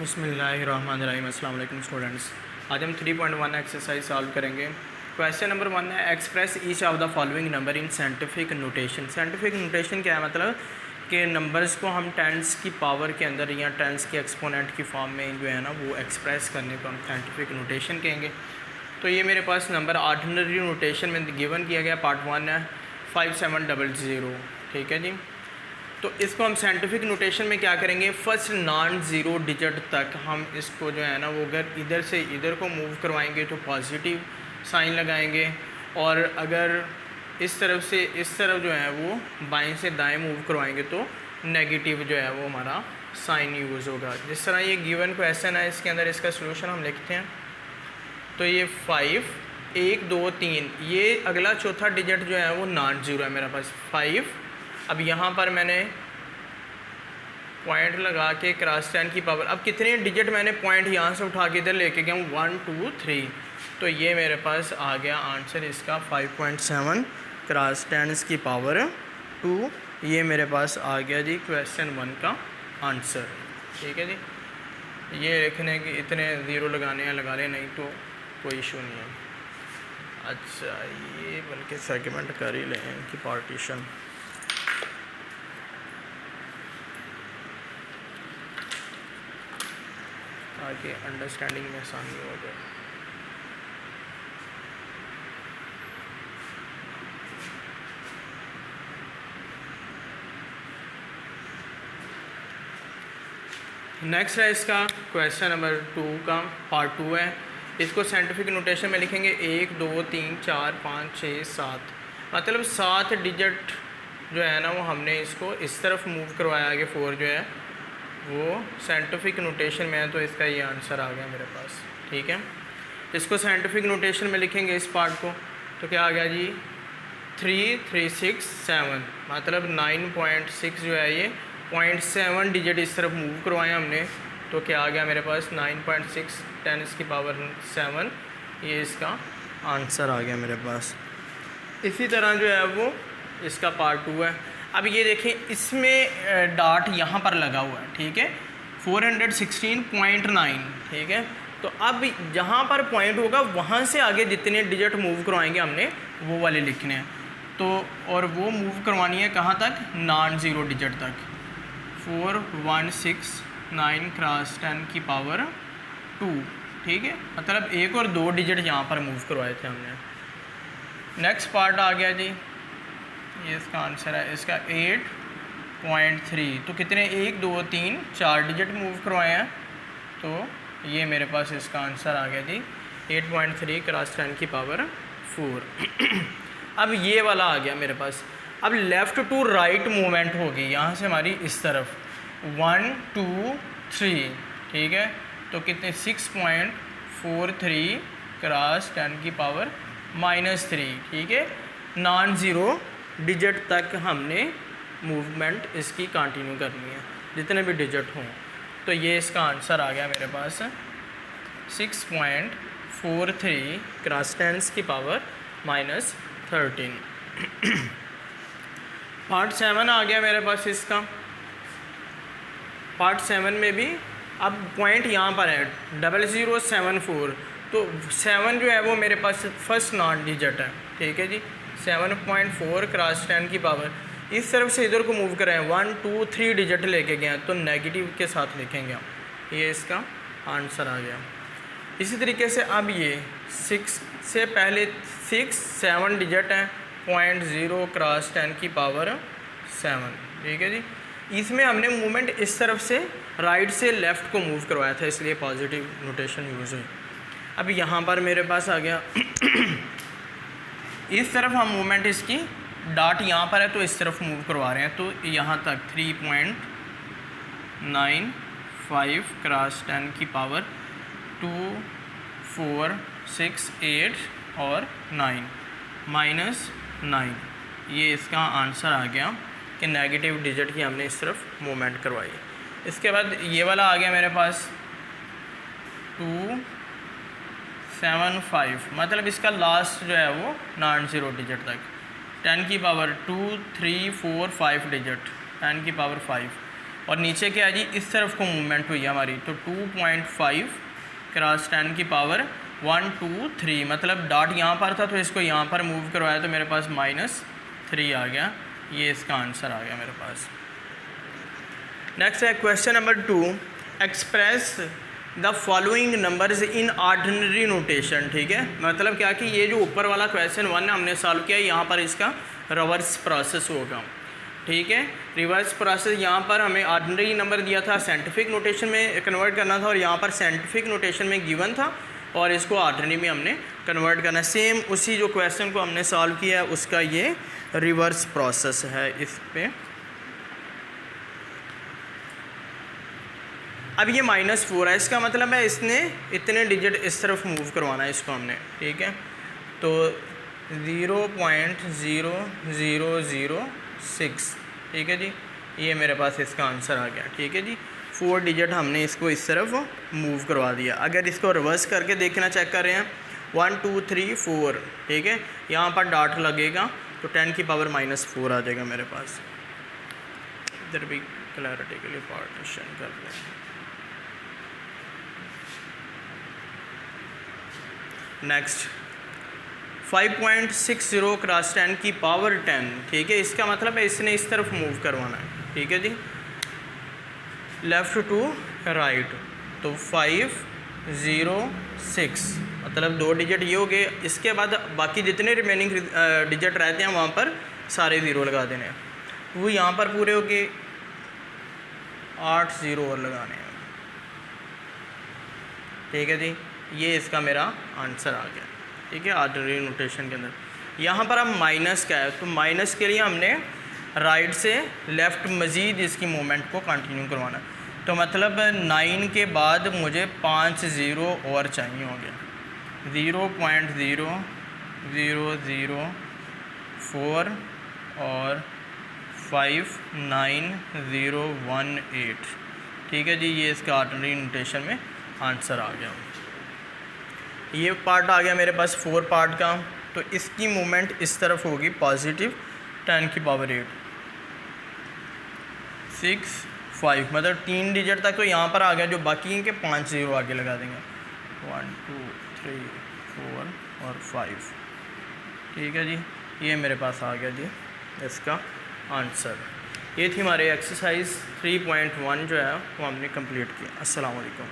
बिस्मिल्लाहिर्रहमानिर्रहीम। अस्सलाम वालेकुम स्टूडेंट्स। आज हम 3.1 एक्सरसाइज सॉल्व करेंगे। क्वेश्चन नंबर 1 है, express each of the following number in scientific notation. Scientific notation क्या है? मतलब कि नंबर्स को हम टेंस की पावर के अंदर या टेंस के एक्सपोनेंट की फॉर्म में जो है ना वो एक्सप्रेस करने को हम साइंटिफिक नोटेशन कहेंगे। तो ये मेरे पास नंबर ऑर्डिनरी नोटेशन में गिवन किया गया, पार्ट 1 है 5700। ठीक है जी। तो इसको हम साइंटिफिक नोटेशन में क्या करेंगे, फर्स्ट नॉन ज़ीरो डिजिट तक हम इसको जो है ना वो अगर इधर से इधर को मूव करवाएंगे तो पॉजिटिव साइन लगाएंगे, और अगर इस तरफ से इस तरफ जो है वो बाएं से दाएं मूव करवाएंगे तो नेगेटिव जो है वो हमारा साइन यूज़ होगा। जिस तरह ये गिवन क्वेश्चन है, इसके अंदर इसका सोल्यूशन हम लिखते हैं। तो ये 5 1 2 3, ये अगला चौथा डिजिट जो है वो नॉन ज़ीरो है मेरे पास 5। अब यहाँ पर मैंने पॉइंट लगा के क्रॉस 10 की पावर, अब कितने डिजिट मैंने पॉइंट यहाँ से उठा के इधर लेके गया हूँ 1 2 3, तो ये मेरे पास आ गया आंसर इसका 5.7 क्रॉस 10 की पावर 2। ये मेरे पास आ गया जी क्वेश्चन 1 का आंसर। ठीक है जी। ये लिखने कि इतने ज़ीरो लगाने हैं लगा लें, नहीं तो कोई इशू नहीं है। अच्छा, ये बल्कि सेगमेंट कर ही लें इनकी पार्टीशन। ताकि अंडरस्टैंडिंग में आसानी हो जाए। नेक्स्ट है इसका क्वेश्चन नंबर 2 का पार्ट 2 है। इसको साइंटिफिक नोटेशन में लिखेंगे 1 2 3 4 5 6 7, मतलब 7 डिजिट जो है ना वो हमने इसको इस तरफ मूव करवाया। आगे 4 जो है वो साइंटिफिक नोटेशन में है, तो इसका ये आंसर आ गया मेरे पास। ठीक है। इसको साइंटिफिक नोटेशन में लिखेंगे इस पार्ट को, तो क्या आ गया जी 3 3 6 7, मतलब 9.6 जो है ये 0.7 डिजिट इस तरफ मूव करवाए हमने, तो क्या आ गया मेरे पास 9.6 10 की पावर 7, ये इसका आंसर आ गया मेरे पास। इसी तरह जो है वो इसका पार्ट 2 है। अब ये देखें, इसमें डॉट यहाँ पर लगा हुआ है। ठीक है, 416.9। ठीक है, तो अब जहाँ पर पॉइंट होगा वहाँ से आगे जितने डिजिट मूव करवाएंगे हमने वो वाले लिखने हैं। तो और वो मूव करवानी है कहाँ तक, नॉन ज़ीरो डिजिट तक। 4169 क्रॉस 10 की पावर 2। ठीक है, मतलब 1 और 2 डिजिट यहाँ पर मूव करवाए थे हमने। नेक्स्ट पार्ट आ गया जी, ये इसका आंसर है इसका 8.3। तो कितने 1 2 3 4 डिजिट मूव करवाए हैं, तो ये मेरे पास इसका आंसर आ गया जी 8.3 क्रॉस 10 की पावर 4। अब ये वाला आ गया मेरे पास। अब लेफ़्ट टू राइट मूवमेंट होगी यहाँ से हमारी इस तरफ 1 2 3। ठीक है, तो कितने 6.43 क्रॉस 10 की पावर -3। ठीक है, नॉन ज़ीरो डिजिट तक हमने मूवमेंट इसकी कंटिन्यू करनी है जितने भी डिजिट हों। तो ये इसका आंसर आ गया मेरे पास 6.43 क्रॉस 10 की पावर -13। पार्ट 7 आ गया मेरे पास इसका। पार्ट 7 में भी अब पॉइंट यहाँ पर है 0074, तो 7 जो है वो मेरे पास फर्स्ट नॉन डिजिट है। ठीक है जी, 7.4 क्रॉस 10 की पावर इस तरफ से इधर को मूव करें 1 2 3 डिजिट लेके गए हैं, तो नेगेटिव के साथ लिखेंगे हम। ये इसका आंसर आ गया। इसी तरीके से अब ये 6 से पहले 6 7 डिजिट हैं 0.0 क्रॉस 10 की पावर 7। ठीक है जी, इसमें हमने मूवमेंट इस तरफ से राइट से लेफ़्ट को मूव करवाया था, इसलिए पॉजिटिव नोटेशन यूज़ हुई। अब यहाँ पर मेरे पास आ गया इस तरफ हम मूवमेंट इसकी डॉट यहाँ पर है तो इस तरफ मूव करवा रहे हैं, तो यहाँ तक 3.95 क्रॉस 10 की पावर 2 4 6 8 और 9 -9। ये इसका आंसर आ गया कि नेगेटिव डिजिट की हमने इस तरफ मूवमेंट करवाई। इसके बाद ये वाला आ गया मेरे पास 275, मतलब इसका लास्ट जो है वो नॉन ज़ीरो डिजिट तक 10 की पावर 2 3 4 5 डिजिट 10 की पावर 5। और नीचे क्या है जी, इस तरफ को मूवमेंट हुई है हमारी, तो 2.5 क्रॉस 10 की पावर 1 2 3, मतलब डॉट यहाँ पर था तो इसको यहाँ पर मूव करवाया तो मेरे पास -3 आ गया। ये इसका आंसर आ गया मेरे पास। नेक्स्ट है question number 2, express the following numbers in ordinary notation. ठीक है, मतलब क्या कि ये जो ऊपर वाला क्वेश्चन 1 हमने सॉल्व किया, यहाँ पर इसका रिवर्स प्रोसेस होगा। ठीक है, रिवर्स प्रोसेस यहाँ पर हमें ऑर्डिनरी नंबर दिया था, साइंटिफिक नोटेशन में कन्वर्ट करना था, और यहाँ पर साइंटिफिक नोटेशन में गिवन था और इसको ऑर्डिनरी में हमने कन्वर्ट करना। सेम उसी जो क्वेश्चन को हमने सॉल्व किया है उसका ये रिवर्स प्रोसेस है इस पे। अब ये -4 है, इसका मतलब है इसने इतने डिजिट इस तरफ मूव करवाना है इसको हमने। ठीक है, तो 0.0006, ठीक है जी, ये मेरे पास इसका आंसर आ गया। ठीक है जी, 4 डिजिट हमने इसको इस तरफ मूव करवा दिया। अगर इसको रिवर्स करके देखना चेक कर रहे हैं, 1 2 3 4, ठीक है, यहाँ पर डॉट लगेगा तो 10 की पावर -4 आ जाएगा मेरे पास। इधर भी क्लैरिटी के लिए पार्टीशन कर लें। नेक्स्ट 5.60 क्रॉस 10 की पावर 10, ठीक है, इसका मतलब है इसने इस तरफ मूव करवाना है। ठीक है जी, लेफ़्ट टू राइट, तो 506, मतलब 2 डिजिट ये हो गए। इसके बाद बाकी जितने रिमेनिंग डिजिट रहते हैं वहाँ पर सारे ज़ीरो लगा देने हैं, वो यहाँ पर पूरे हो गए, 8 ज़ीरो और लगाने हैं। ठीक है जी, ये इसका मेरा आंसर आ गया। ठीक है, ऑर्डिनरी नोटेशन के अंदर यहाँ पर अब माइनस का है, तो माइनस के लिए हमने राइट से लेफ़्ट मज़ीद इसकी मूवमेंट को कंटिन्यू करवाना, तो मतलब 9 के बाद मुझे 5 ज़ीरो और चाहिए होंगे। 0.0004 और 59018। ठीक है जी, ये इसका ऑर्डिनरी नोटेशन में आंसर आ गया। ये पार्ट आ गया मेरे पास 4 पार्ट का, तो इसकी मूवमेंट इस तरफ होगी पॉजिटिव 10 की पावर 8 6 5, मतलब 3 डिजिट तक तो यहाँ पर आ गया, जो बाकी के 5 ज़ीरो आगे लगा देंगे, 1 2 3 4 और 5। ठीक है जी, ये मेरे पास आ गया जी इसका आंसर। ये थी हमारे एक्सरसाइज 3.1 जो है वो हमने कंप्लीट किया। अस्सलाम वालेकुम।